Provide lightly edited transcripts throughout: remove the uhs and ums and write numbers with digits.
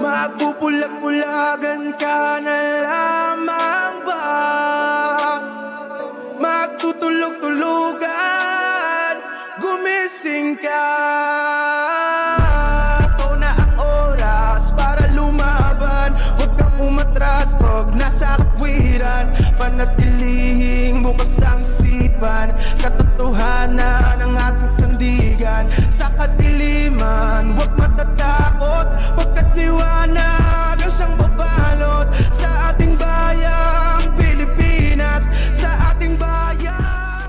Magpupulag-pulagan ka na lamang ba? Magtutulog-tulugan, gumising ka. Ito na ang oras para lumaban. Huwag kang umatras pag nasa katwiran. Panatilihing bukas ang sipan. Katotohanan ang ating sandigan. Sa kadiliman, huwag matatakot. Pagkat liwanag ang siyang babalot sa ating bayang Pilipinas. Sa ating bayang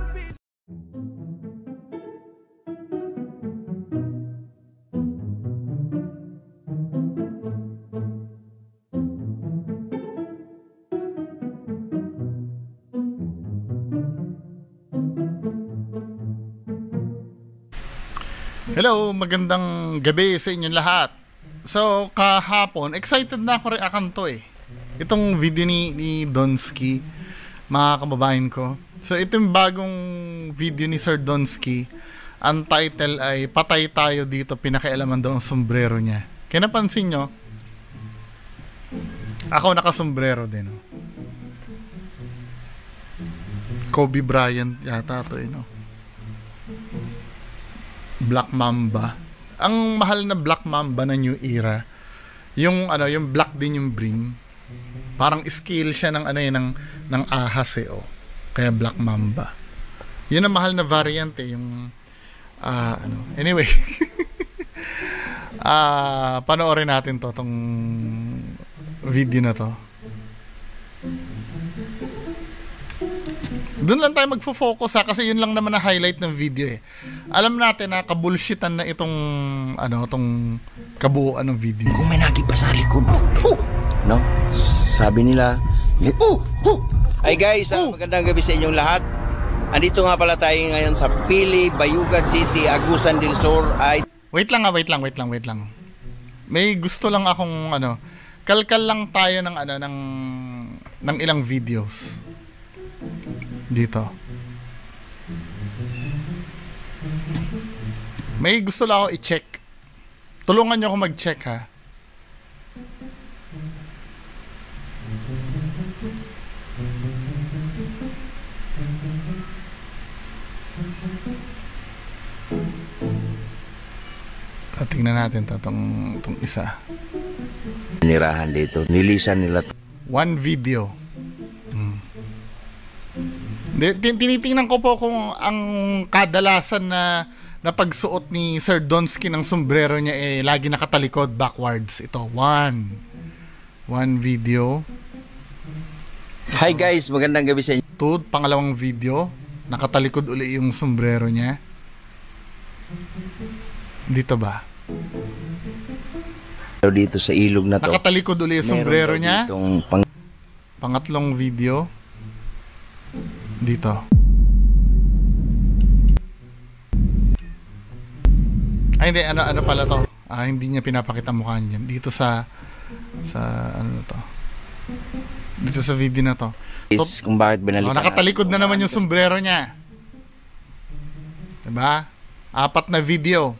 Hello, magandang gabi sa inyong lahat. So, kahapon, excited na ako reaction to eh. Itong video ni Donsky, mga kababayan ko. So, itong bagong video ni Sir Donsky, ang title ay Patay Tayo Dito, Pinakialaman Daw ang Sombrero Niya. Kaya napansin nyo, ako nakasombrero din. Kobe Bryant yata to eh, no? Black Mamba. Ang mahal na Black Mamba na New Era. Yung yung black din yung brim. Parang scale siya ng ng ahas eh, oh. Kaya Black Mamba. Yun ang mahal na variant eh, yung anyway. Panoorin natin tong video na to. Doon lang tayo magfo-focus kasi yun lang naman na highlight ng video eh. Alam natin na kabulshitan na itong tong kabuuan ng video. Kung may nagipa sa likod, no? Sabi nila, Hi guys, magandang gabi sa inyong lahat. Andito nga pala tayo ngayon sa Pili, Bayugan City, Agusan del Sur. Wait lang. May gusto lang akong kalkal lang tayo ng ilang videos dito. May gusto lang ako i-check. Tulungan nyo ako mag-check ha. Tingnan natin itong isa. Nirahan dito. Nilisan nila. One video. Tinitingnan ko po kung ang kadalasan na pagsuot ni Sir Donsky ng sombrero niya lagi nakatalikod backwards. Ito, one video. Hi guys, magandang gabi sa inyo. Pangalawang video, nakatalikod uli yung sombrero niya. Dito ba? Dito sa ilog na to. Nakatalikod uli yung sombrero niya. Pangatlong video. Dito. Ay hindi, ano pala to? Hindi niya pinapakita mukha niya. Dito sa to? Dito sa video na to. So, kung bakit binalikan. Nakatalikod na naman yung sombrero niya. Diba? 4 na video.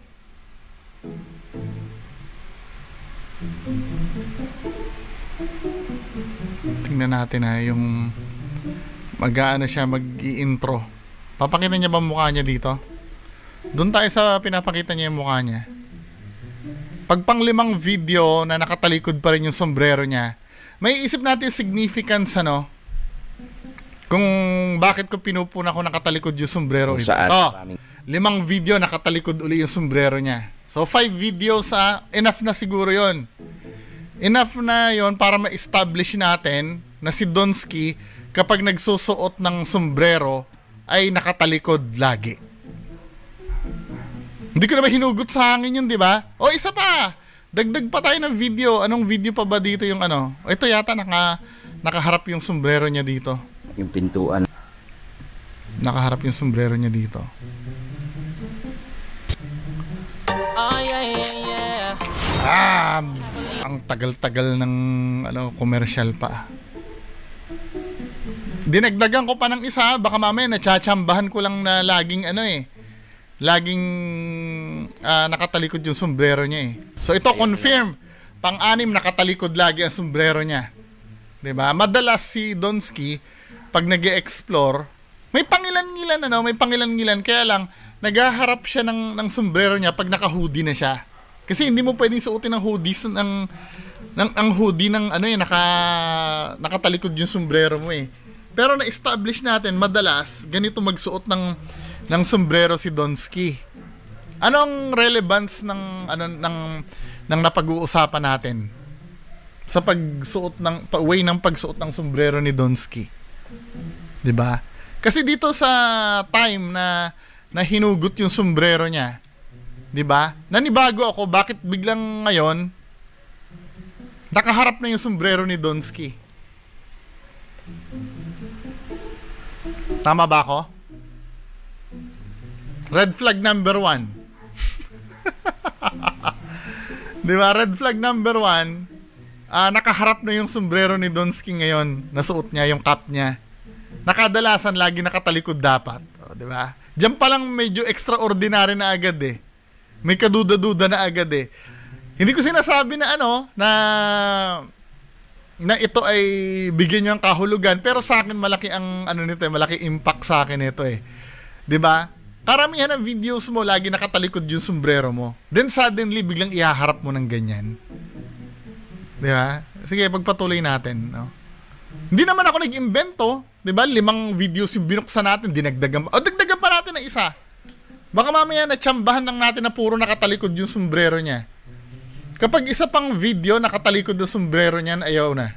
Tingnan natin yung mag-aano siya, mag-i-intro. Papakita niya ba mukha niya dito? Doon tayo sa pinapakita niya yung mukha niya. Pag pang 5 video na nakatalikod pa rin yung sombrero niya, may isip natin significance kung bakit ko pinupuna ko nakatalikod yung sombrero ito. 5 video nakatalikod uli yung sombrero niya. So 5 videos enough na siguro yon. Enough na yon para ma-establish natin na si Donsky kapag nagsusuot ng sombrero ay nakatalikod lagi. Hindi ko na ba hinugot sa hangin yun, di ba? O isa pa, dagdag pa tayo ng video. Anong video pa ba dito yung Ito yata nakaharap yung sombrero niya dito. Yung pintuan. Nakaharap yung sombrero niya dito. Ang tagal-tagal ng commercial pa. Dinagdagan ko pa ng isa, baka mamaya natsambahan ko lang na laging laging nakatalikod yung sombrero niya eh. So ito confirm. Pang-anim, nakatalikod lagi ang sombrero niya. 'Di ba? Madalas si Donsky pag nag-e-explore, may pangilan-ngilan kaya lang naghaharap siya ng sombrero niya pag naka-hoodie na siya. Kasi hindi mo pwedeng suotin ng hoodies ang hoodie ng nakatalikod yung sombrero mo eh. Pero na-establish natin madalas ganito magsuot ng sombrero si Donsky. Anong relevance ng napag-uusapan natin sa pagsuot way ng pagsuot ng sombrero ni Donsky? 'Di ba? Kasi dito sa time na hinugot yung sombrero niya, 'di ba? Nanibago ako bakit biglang ngayon nakaharap na yung sombrero ni Donsky. Tama ba ako? Red flag number 1. 'Di ba? Red flag number 1. Nakaharap na yung sombrero ni Donsky ngayon. Nasuot niya yung cap niya. Nakadalasan lagi nakatalikod dapat. 'Di ba? Diyan pa lang medyo extraordinary na agad eh. May kaduda-duda na agad eh. Hindi ko sinasabi na na ito ay bigyan niyo ng kahulugan, pero sa akin malaki ang nito eh, malaki impact sa akin ito eh. 'Di ba? Karamihan ng videos mo lagi nakatalikod yung sombrero mo. Then suddenly biglang ihaharap mo ng ganyan. 'Di ba? Sige, pagpatuloy natin, no. Hindi naman ako nag-imbento, 'di ba? 5 videos yung binuksan natin, dagdagan pa natin ng isa. Baka mamaya natsambahan lang natin na puro nakatalikod yung sombrero niya. Kapag isa pang video nakatalikod yung sombrero niyan, ayaw na.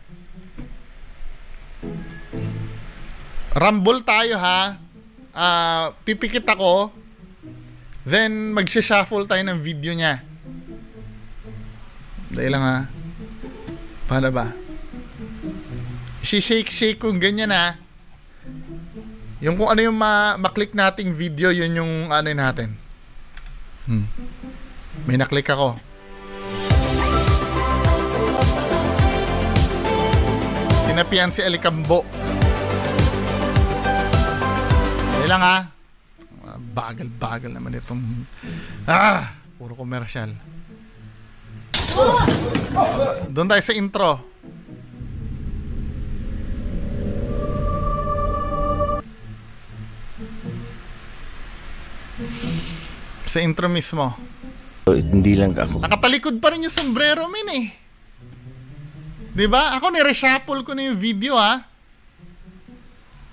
Rumble tayo ha. Pipikit ako. Then magsha-shuffle tayo ng video niya. Dahil lang ha. Paano ba? Si-shake kung ganyan ha. Yung kung ano yung maklik nating video, yun yung natin. May naklik ako. Sinapian si Alicambo. Dahil lang ha. Bagal naman itong puro commercial. Doon tayo sa intro. Sa intro mismo. Hindi lang ako. Nakatalikod pa rin yung sombrero min eh. 'Di ba? Ako ni-reshuffle ko na yung video ha.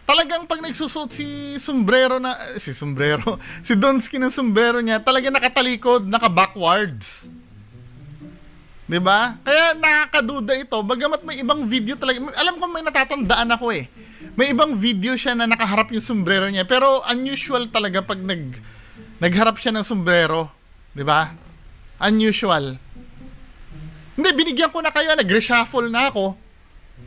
Talagang pag nagsusuot si Donsky ng sombrero niya, talagang nakatalikod, naka-backwards. 'Di ba? Kaya nakakaduda ito, bagamat may ibang video talaga. Alam ko may natatandaan ako eh. May ibang video siya na nakaharap yung sombrero niya, pero unusual talaga pag nagharap siya ng sombrero, 'di ba? Unusual. Hindi, binigyan ko na kayo, nag-reshuffle na ako.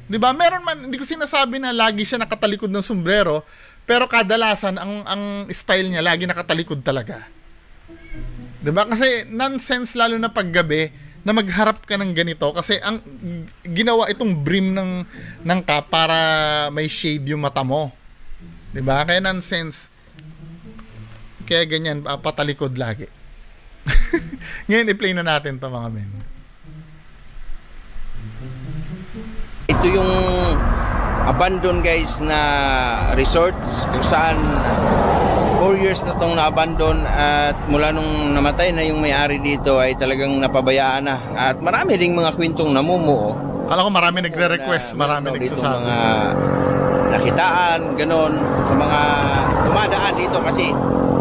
'Di ba? Meron man, hindi ko sinasabi na lagi siya nakatalikod ng sombrero, pero kadalasan ang style niya lagi nakatalikod talaga. 'Di ba? Kasi nonsense lalo na paggabi na magharap ka ng ganito kasi ang ginawa itong brim ng cap para may shade yung mata mo. 'Di ba? Kaya nonsense. Kaya ganyan patalikod lagi. Ngayon i-play na natin 'to mga men. Ito yung abandon guys na resort kung saan 4 years na itong na-abandon at mula nung namatay na yung may-ari dito ay talagang napabayaan na at marami ding mga kwentong namumuo. Kala ko marami nagre-request, marami nagsasabi. Mga nakitaan, ganon, sa mga dumadaan dito kasi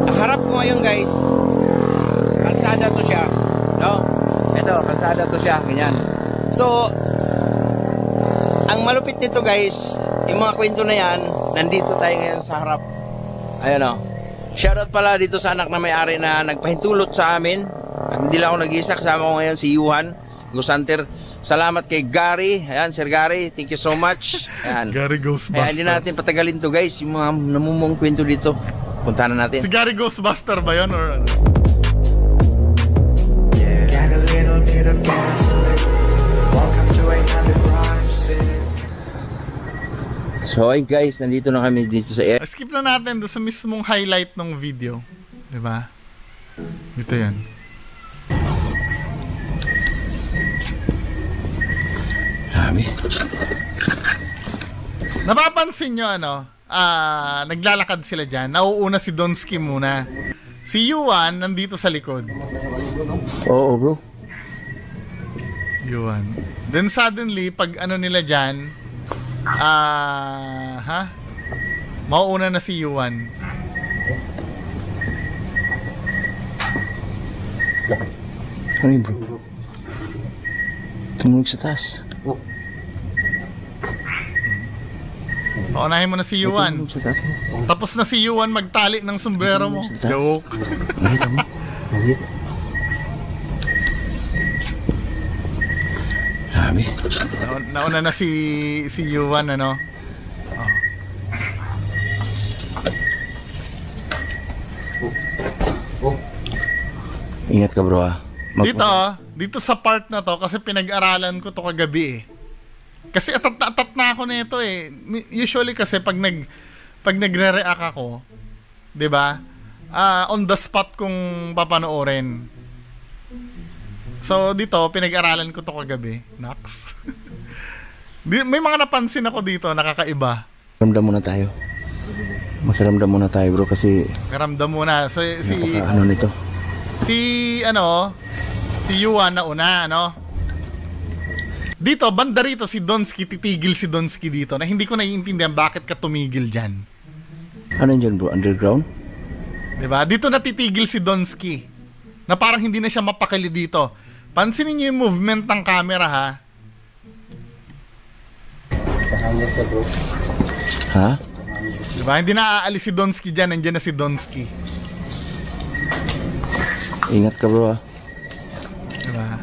ang harap ko ngayon guys, kalsada to siya, no? Ito, kalsada to siya, ganyan. So, ang malupit nito guys, yung mga kwento na yan, nandito tayo ngayon sa harap. Ayan o. Shoutout pala dito sa anak na may-ari na nagpahintulot sa amin. At hindi lang ako nag-isa, kasama ko ngayon si Yuhan Gusanter. Salamat kay Gary. Ayan, Sir Gary, thank you so much. Ayan. Gary Ghostbuster. Ayan, hindi natin patagalin to guys, yung mga namumong kwento dito. Puntahan na natin. Si Gary Ghostbuster ba yun? Or ano? Get a little bit of gasoline. Welcome to another crime scene. So hey guys, nandito na kami dito sa Skip na natin doon sa mismong highlight ng video. 'Di ba? Dito 'yan. Sabi. Napapansin nyo naglalakad sila dyan. Nauuna si Donsky muna. Si Yuan nandito sa likod. Oo, bro. Yuan. Then suddenly, pag ano nila dyan, mauuna na si Yuan. Ano yun, bro? Tumunog sa taas. Paunahin mo na si Yuan. Tumunog sa taas. Tapos na si Yuan magtali ng sombrero mo. Joke. Nakita mo? Sabi. Nauna na si Yuan, ano? Ingat ka, bro, ah. Dito sa part na to, kasi pinag-aralan ko to kagabi eh. Kasi atat na ako nito eh. Usually kasi pag nagre-react ako, 'di ba? On the spot kung papanoorin. So dito pinag-aralan ko to kagabi, Nax. May mga napansin ako dito nakakaiba. Ramdam muna tayo. Makiramdam muna tayo, bro, kasi Karamdam muna si ano nito? si Yuan na una, ano? Dito, banda rito si Donsky, titigil si Donsky dito na hindi ko naiintindihan bakit ka tumigil dyan. Ano yun, bro? Underground? Diba? Dito natitigil si Donsky na parang hindi na siya mapakali dito. Pansinin niyo yung movement ng camera, ha? Ha? Diba? Hindi na aalis si Donsky dyan, nandiyan na si Donsky. Ingat ka, bro, ah. Diba?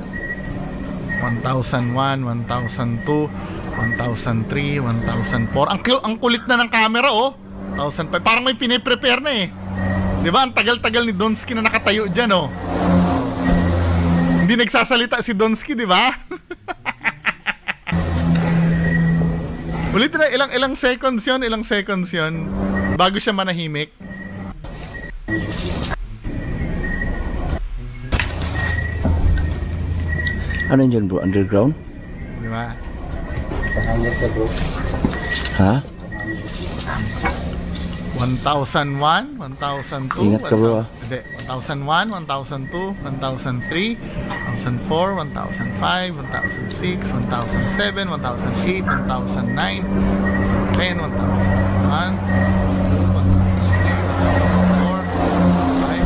1001, 1002, 1003, 1004. Ang kulit na ng camera, oh. 1005. Parang may piniprepare na eh. Diba? Ang tagal-tagal ni Donsky na nakatayo dyan, oh. Hindi nagsasalita si Donsky, diba? Ulit na, ilang seconds yun, bago siya manahimik. Ano yun, bro? Underground? Diba? Ha? 1001, 1002, Ingat ka, bro, ah. Hindi, 1001, 1002, 1003, 1004, 1005, 1006, 1007, 1008, 1009, 1010, 1001, 1002, 1003, 1004, 1005,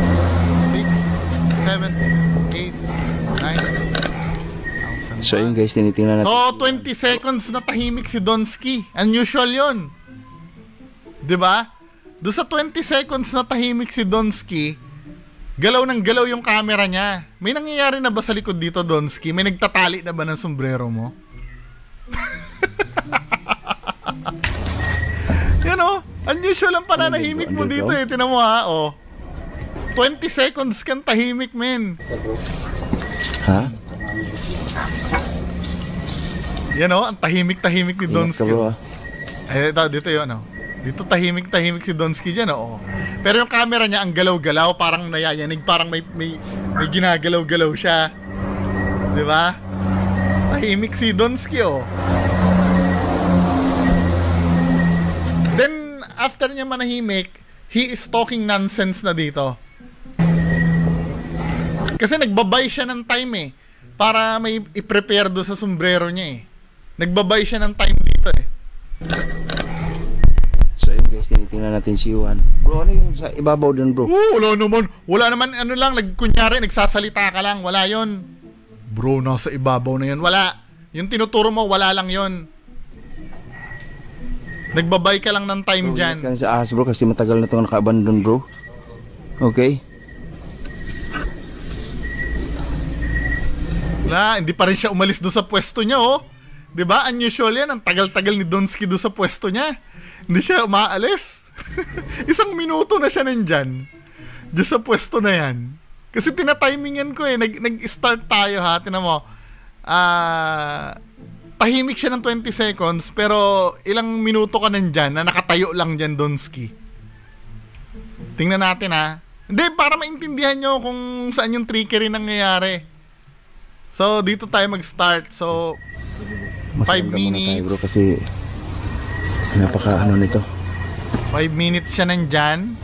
1006, 1007, 1008, 1009, 1010. So, yun, guys, tinitingnan natin. So, 20 seconds na tahimik si Donsky. Unusual yun. Diba? Doon sa 20 seconds na tahimik si Donsky, galaw ng galaw yung camera niya. May nangyayari na ba sa likod dito, Donsky? May nagtatali na ba ng sombrero mo? Yan o. Unusual ang pananahimik mo dito eh. Tinan mo ha, o. 20 seconds kang tahimik, men. Ha? Yan o, ang tahimik-tahimik ni Ingat ka, Donsky. bro, ah. Ay, dito yun, ano. Dito tahimik-tahimik si Donsky dyan, oo. Pero yung camera niya, ang galaw-galaw, parang nayayanig, parang may ginagalaw-galaw siya. Diba? Tahimik si Donsky, oh. Then, after niya manahimik, he is talking nonsense na dito. Kasi nagbabay siya ng time eh. Para may i-prepare do sa sombrero niya eh. Nagbabay siya ng time dito eh. So, yun, guys, tinitingnan natin si Yuan. Bro, ano yung sa ibabaw dun, bro? Wala naman. Wala naman, ano lang, kunyari, nagsasalita ka lang. Wala yon. Bro, nasa ibabaw na yun. Wala. Yung tinuturo mo, wala lang yon. Nagbabay ka lang ng time Bro, dyan. ingat ka sa ahas, bro, kasi matagal na itong naka-abandon, bro. Okay? Wala, hindi pa rin siya umalis doon sa pwesto niya, oh. Diba? Unusual yan. Ang tagal-tagal ni Donsky doon sa pwesto niya. Hindi siya umaalis. 1 minuto na siya nandyan. Diyan sa pwesto na yan. Kasi tinatimingan ko eh. Nag-start tayo ha. Tinan mo. Tahimik siya ng 20 seconds pero ilang minuto ka nandyan na nakatayo lang dyan, Donsky. Tingnan natin ha. Hindi, para maintindihan nyo kung saan yung trickery nangyayari. So, dito tayo mag-start. So, 5 Makiramdam muna tayo, minutes. bro, kasi napaka ano nito. 5 minutes siya nandyan.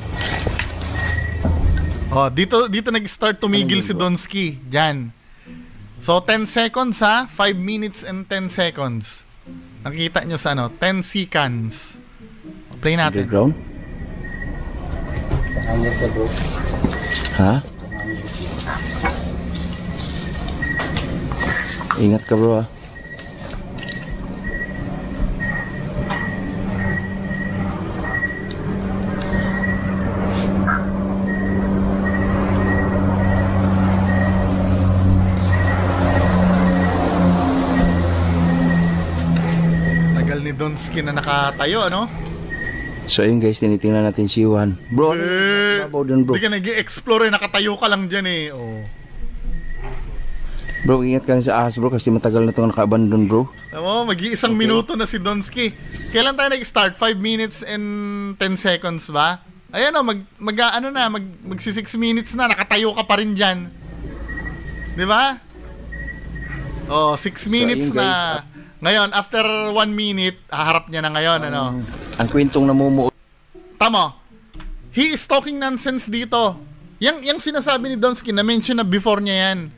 Oh, dito nag-start tumigil si Donsky. Diyan. So, 10 seconds ha. 5 minutes and 10 seconds. Nakikita nyo sa ano? 10 seconds. Play natin. Underground? Ha? Ingat ka, bro, ha? Tagal ni Donsky na nakatayo, ano? So ayun guys, tinitingnan natin si Juan. Bro, babaw dun, bro. Hindi ka nag-explore eh. Nakatayo ka lang dyan eh. Oh. Bro, ingat ka sa ahas, bro, kasi matagal na itong naka-abandon, bro. Tama, mag-iisang minuto na si Donsky. Kailan tayo nag-start? 5 minutes and 10 seconds ba? Ayan o, magsi 6 minutes na, nakatayo ka pa rin dyan. Di ba? Oh, 6 minutes ayun, guys, na. Ngayon, after 1 minute, haharap niya na ngayon, ano? Ang kwentong namumuo. Tama. He is talking nonsense dito. Yang sinasabi ni Donsky, na-mention na before niya yan.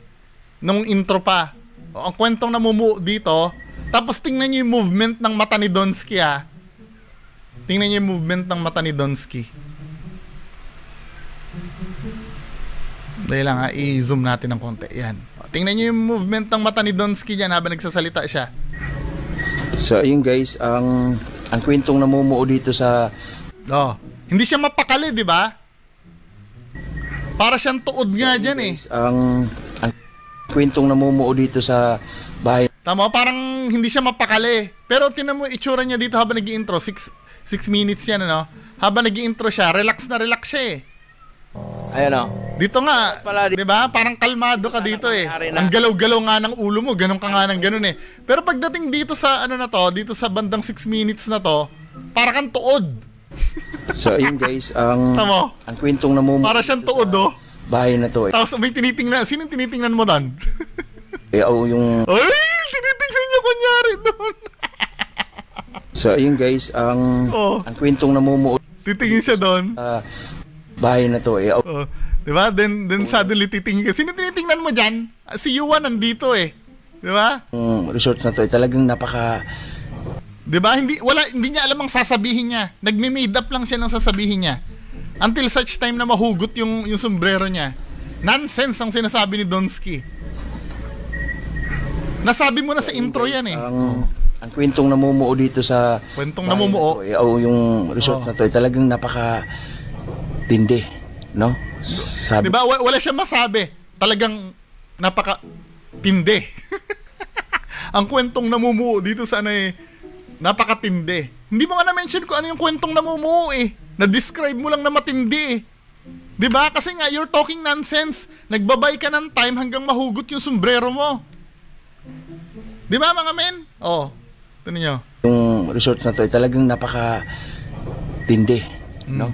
Nung intro pa. O, ang kwentong namumuo dito. Tapos tingnan niyo yung movement ng mata ni Donsky, ha. Tingnan niyo yung movement ng mata ni Donsky. Dahil lang ha, i-zoom natin ng konti. Yan. O, tingnan niyo yung movement ng mata ni Donsky dyan habang nagsasalita siya. So ayun guys, ang kwentong namumuo dito sa... Oh, hindi siya mapakali, di ba? Para siyang tuod nga dyan eh. Guys, ang kwentong namumuo dito sa bahay. Tama, parang hindi siya mapakali. Pero tinan mo itsura niya dito habang nag-i-intro. 6 minutes yan, ano? Habang nag-i-intro siya, relax na relax siya eh. Ayan o. Dito nga, di ba? Parang kalmado ka dito eh. Ang galaw-galaw nga ng ulo mo, ganun ka nga ng ganun eh. Pero pagdating dito sa ano na to, dito sa bandang 6 minutes na to, parang kang tuod. So ayun guys, ang Tama, kwentong namumuo para siyang tuod oh. bahay na to. Tapos may tinitingnan, sinong tinitingnan mo doon? Yung... Ay, tinitingnan niya kunyari doon. So ayun guys, ang kwentong namumuo Titingin siya doon. bahay na to. Oh, 'di ba? Then suddenly titingin ka. Sino tinitingnan mo diyan? Si Yuan nandito eh. 'Di ba? Resort na to ay talagang napaka... 'Di ba? Hindi niya alam ang sasabihin niya. Nagme-made up lang siya ng sasabihin niya. Until such time na mahugot yung sombrero niya. Nonsense ang sinasabi ni Donsky. Nasabi mo na sa intro yan eh. Ang kwentong namumuo dito sa... Kwentong namumuo? Yung resort na to ay talagang napaka... tindi, no? Sabi... Diba? Wala siya masabi. Talagang napaka-tindi. Ang kwentong namumuo dito sa ano eh, napaka-tindi. Hindi mo nga na-mention kung ano yung kwentong namumuo eh. Na-describe mo lang na matindi eh. Diba? Kasi nga, you're talking nonsense. Nagbabay ka ng time hanggang mahugot yung sombrero mo. Diba mga men? Oh, ito ninyo. Yung resort na to ay talagang napaka-tindi, no?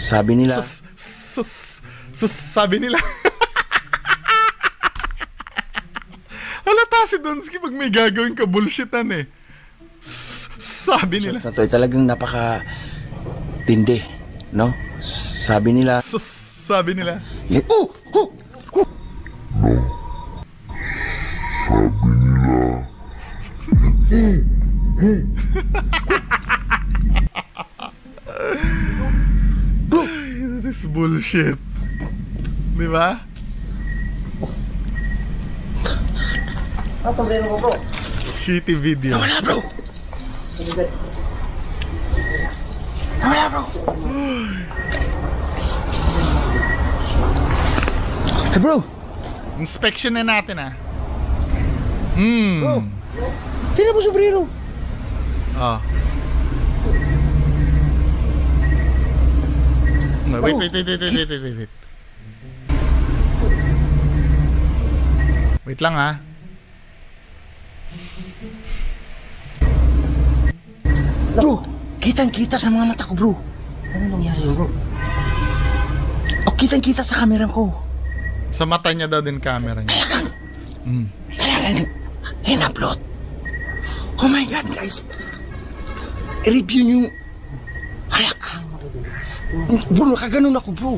Sabi nila... Sabi nila... Halata si Donsky pag may gagawin ka bullshitan eh. Sabi nila... na to ay talagang napaka-tindi, no? Sabi nila... Sabi nila... That is bullshit. Di ba? Shitty video. Wala, bro! Wala, bro! Hey, bro! Inspection na natin ah. Bro! Sino mo sombrero? Oh. Wait. Wait lang ha. Bro, kitang-kita sa mga mata ko, bro. Ano nangyari, bro? O, kitang-kita sa camera ko. Sa mata niya daw din camera niya. in-upload. Oh my God, guys. I-review nyo. Ayak. Bro, nakaganon ako, bro.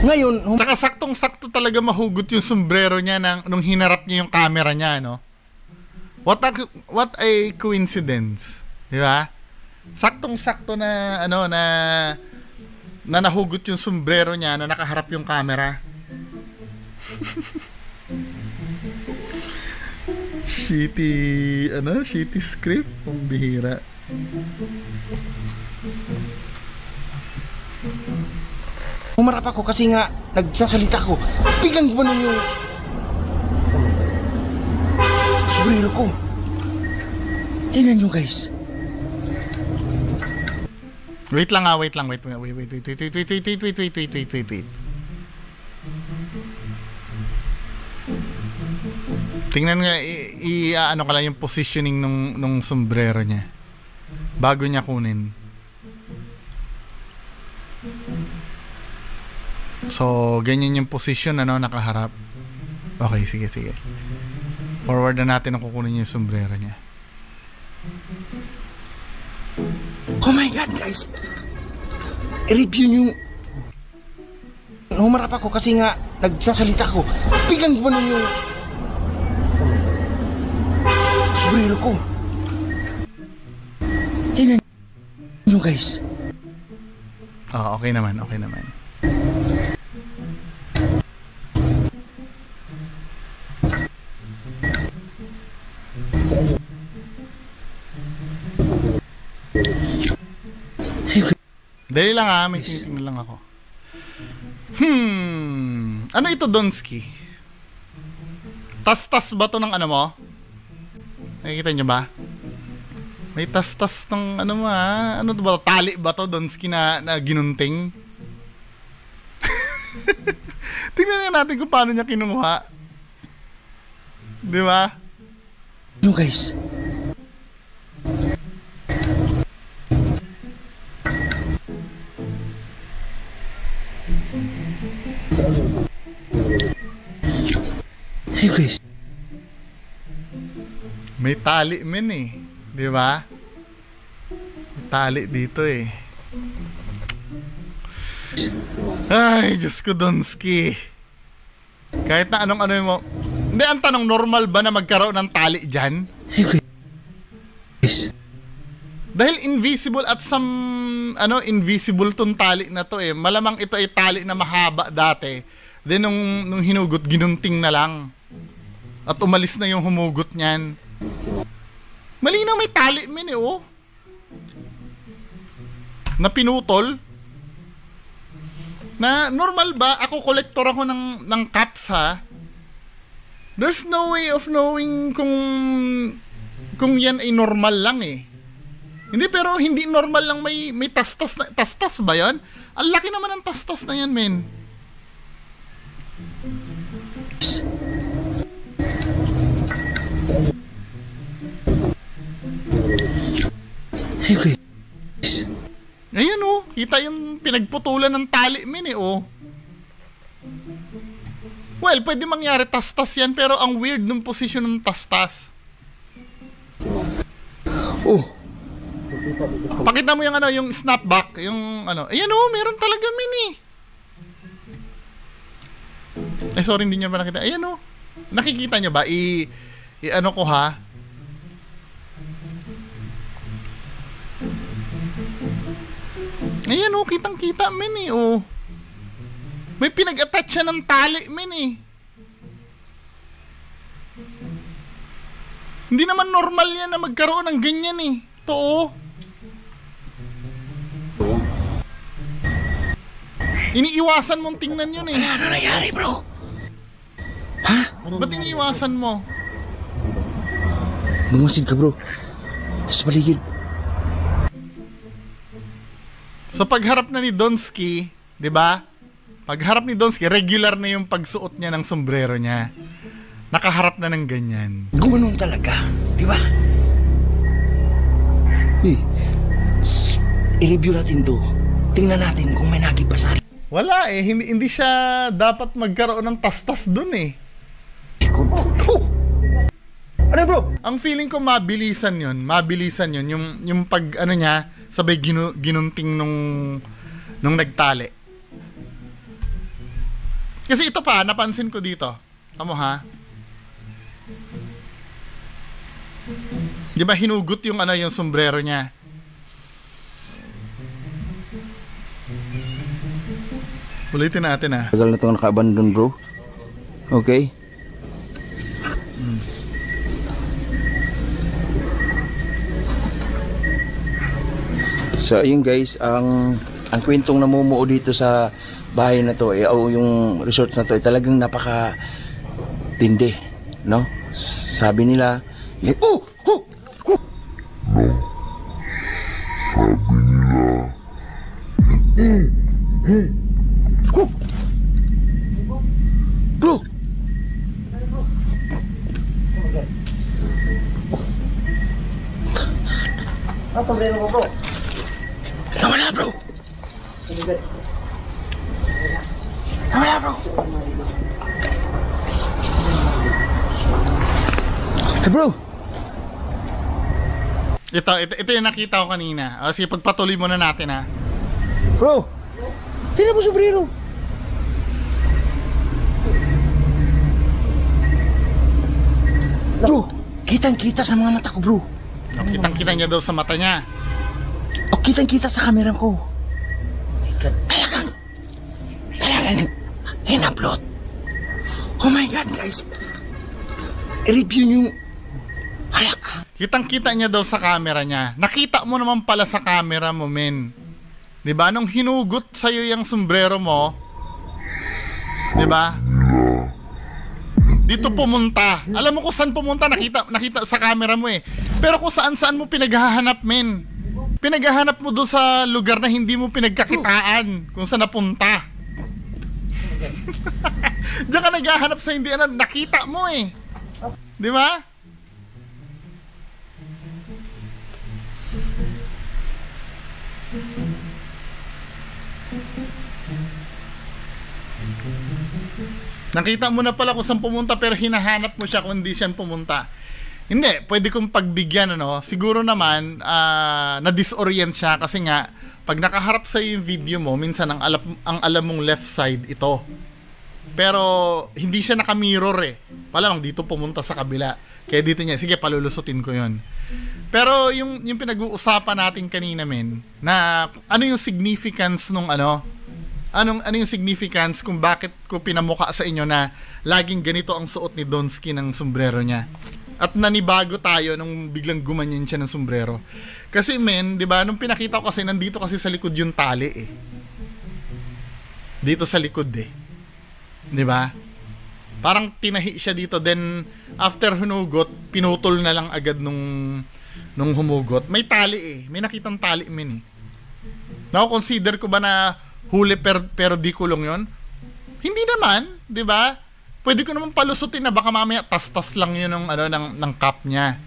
Ngayon, Saka saktong-sakto talaga mahugot yung sombrero niya nung hinarap niya yung camera niya, no? What a coincidence, di ba? Saktong-sakto na na nahugot yung sombrero niya na nakaharap yung camera. Shitty script, pambihira. humarap ako kasi nga nagsasalita ko. Biglang gumanon yung sombrero ko. Tingnan nyo, guys. Wait. Tingnan nga, ano ka lang yung positioning nung sombrero niya bago niya kunin. So, ganyan yung position, nakaharap. Okay, sige. Forward na natin ang kukunin niya yung sombrero niya. Oh my God, guys. I-review nyo. Humarap ako kasi nga nagsasalita ko. Biglang gumanon yung sombrero ko. Tingnan nyo, guys. Okay naman. Dali lang may tinitingnan lang ako. Ano ito, Donsky? Tas-tas ba to ng ano mo? Nakikita nyo ba? May tas-tas ng ano mo ha? Ano ba? Tali ba to, Donsky, na ginunting? Tingnan nga natin kung paano niya kinuha. Di ba? No, guys. Hey, guys. May tali men di ba? May tali dito Ay, Diyos ko, Donsky. Kahit na anong mo. Hindi, ang tanong, normal ba na magkaroon ng tali dyan? Hey, guys. Dahil invisible at invisible tong tali na to Malamang ito ay tali na mahaba dati. Then nung hinugot, ginunting na lang. At umalis na yung humugot niyan. Malinaw may tali men na pinutol. Na normal ba? Ako kolektor ako ng caps ha. There's no way of knowing kung yan ay normal lang Hindi, pero hindi normal lang may tastas na. Tastas ba yan? Ang laki naman ng tastas na yan, men. Hey, guys. Ayan kita yung pinagputulan ng tali, men Well, pwede mangyari tastas yan, pero ang weird ng position ng tastas. Pakita mo yung snapback, yung ayan meron talaga men sorry, hindi nyo ba nakita? Ayan nakikita nyo ba? Ano ko ha? Ayan kitang-kita men May pinag-attach siya ng tali men Hindi naman normal yan na magkaroon ng ganyan Ito Iniiwasan mong tingnan yun Ano nangyari, bro? Ha? Ba't iniiwasan mo? Lumasin ka, bro. Sa paligid. So pagharap na ni Donsky, 'di ba? Pagharap ni Donsky, regular na yung pagsuot niya ng sombrero niya. Nakaharap na ng ganyan. Gumanon talaga, 'di ba? I-review natin 'to. Tingnan natin kung may nagipasal. Wala hindi siya dapat magkaroon ng tastas dun Ano bro? Ang feeling ko mabilisan yun. Yung pag ano niya, sabay ginunting nung nagtali. Kasi ito pa, napansin ko dito. Tamo ha? Di ba hinugot yung ano, yung sombrero niya? Ulitin natin ha. Tagal na itong naka-abandon bro. Okay. So ayun guys, ang kwentong namumuo dito sa bahay na to o yung resort na to ay talagang napaka tindi, no? Sabi nila, bro. Ang sombrero mo bro. Nawala bro. Nawala bro. Hey bro. Ito yung nakita ko kanina. Sige, pagpatuloy muna natin ha. Bro. Tingnan mo sombrero. Bro, kitang-kita sa mga mata ko bro. Kitang-kita niya daw sa mata niya. O kitang-kita sa camera ko. Talagang in-upload. Oh my God guys. I-review nyo. Halak. Kitang-kita niya daw sa camera niya. Nakita mo naman pala sa camera mo, men. 'Di ba? Nung hinugot sa iyo yung sombrero mo, 'di ba? Dito pumunta. Alam mo kung saan pumunta, nakita sa camera mo eh. Pero kung saan mo pinaghahanap, men. Pinaghahanap mo doon sa lugar na hindi mo pinagkakitaan kung saan napunta. Diyan ka naghahanap sa hindi nakita mo eh. 'Di ba? Nakita mo na pala kung saan pumunta pero hinahanap mo siya kung hindi siya pumunta. Hindi, pwede kong pagbigyan siguro naman na-disorient siya kasi nga pag nakaharap sa yung video mo, minsan ang alam mong left side ito. Pero hindi siya naka-mirror eh. Malamang dito pumunta sa kabila. Kaya dito niya, sige palulusutin ko 'yon. Pero yung pinag-uusapan natin kanina, men, na ano yung significance nung ano yung significance kung bakit ko pinamukha sa inyo na laging ganito ang suot ni Donsky ng sombrero niya. At nanibago tayo nung biglang gumanyan siya ng sombrero. Kasi men, 'di ba, nung pinakita ko kasi nandito kasi sa likod yung tali eh. Dito sa likod eh. 'Di ba? Parang tinahi siya dito, then after hunugot, pinutol na lang agad nung humugot. May tali eh. May nakitang tali men eh. Now-consider ko ba na huli pero di kulong yon? Hindi naman, 'di ba? Pwede ko naman palusutin na baka mamaya tas-tas lang 'yun ng cup niya.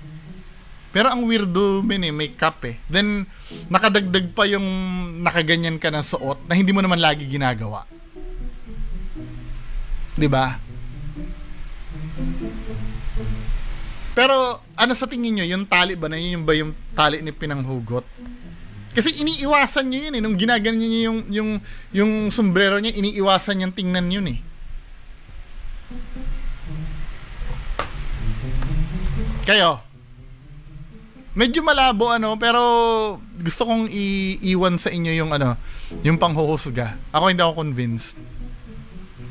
Pero ang weirdo men eh, may cup eh. Then nakadagdag pa yung nakaganyan ka ng suot na hindi mo naman lagi ginagawa. 'Di ba? Pero ano sa tingin niyo, yung tali ba na yun ba yung tali ni pinanghugot? Kasi iniiwasan niyo yun eh. Nung ginaganyan niyo yung sombrero niya, iniiwasan niyang tingnan yun eh. Kayo? Medyo malabo pero gusto kong iiwan sa inyo yung panghuhusga. Ako hindi ako convinced.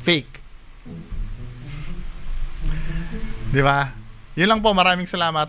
Fake. 'Di ba? Yun lang po, maraming salamat.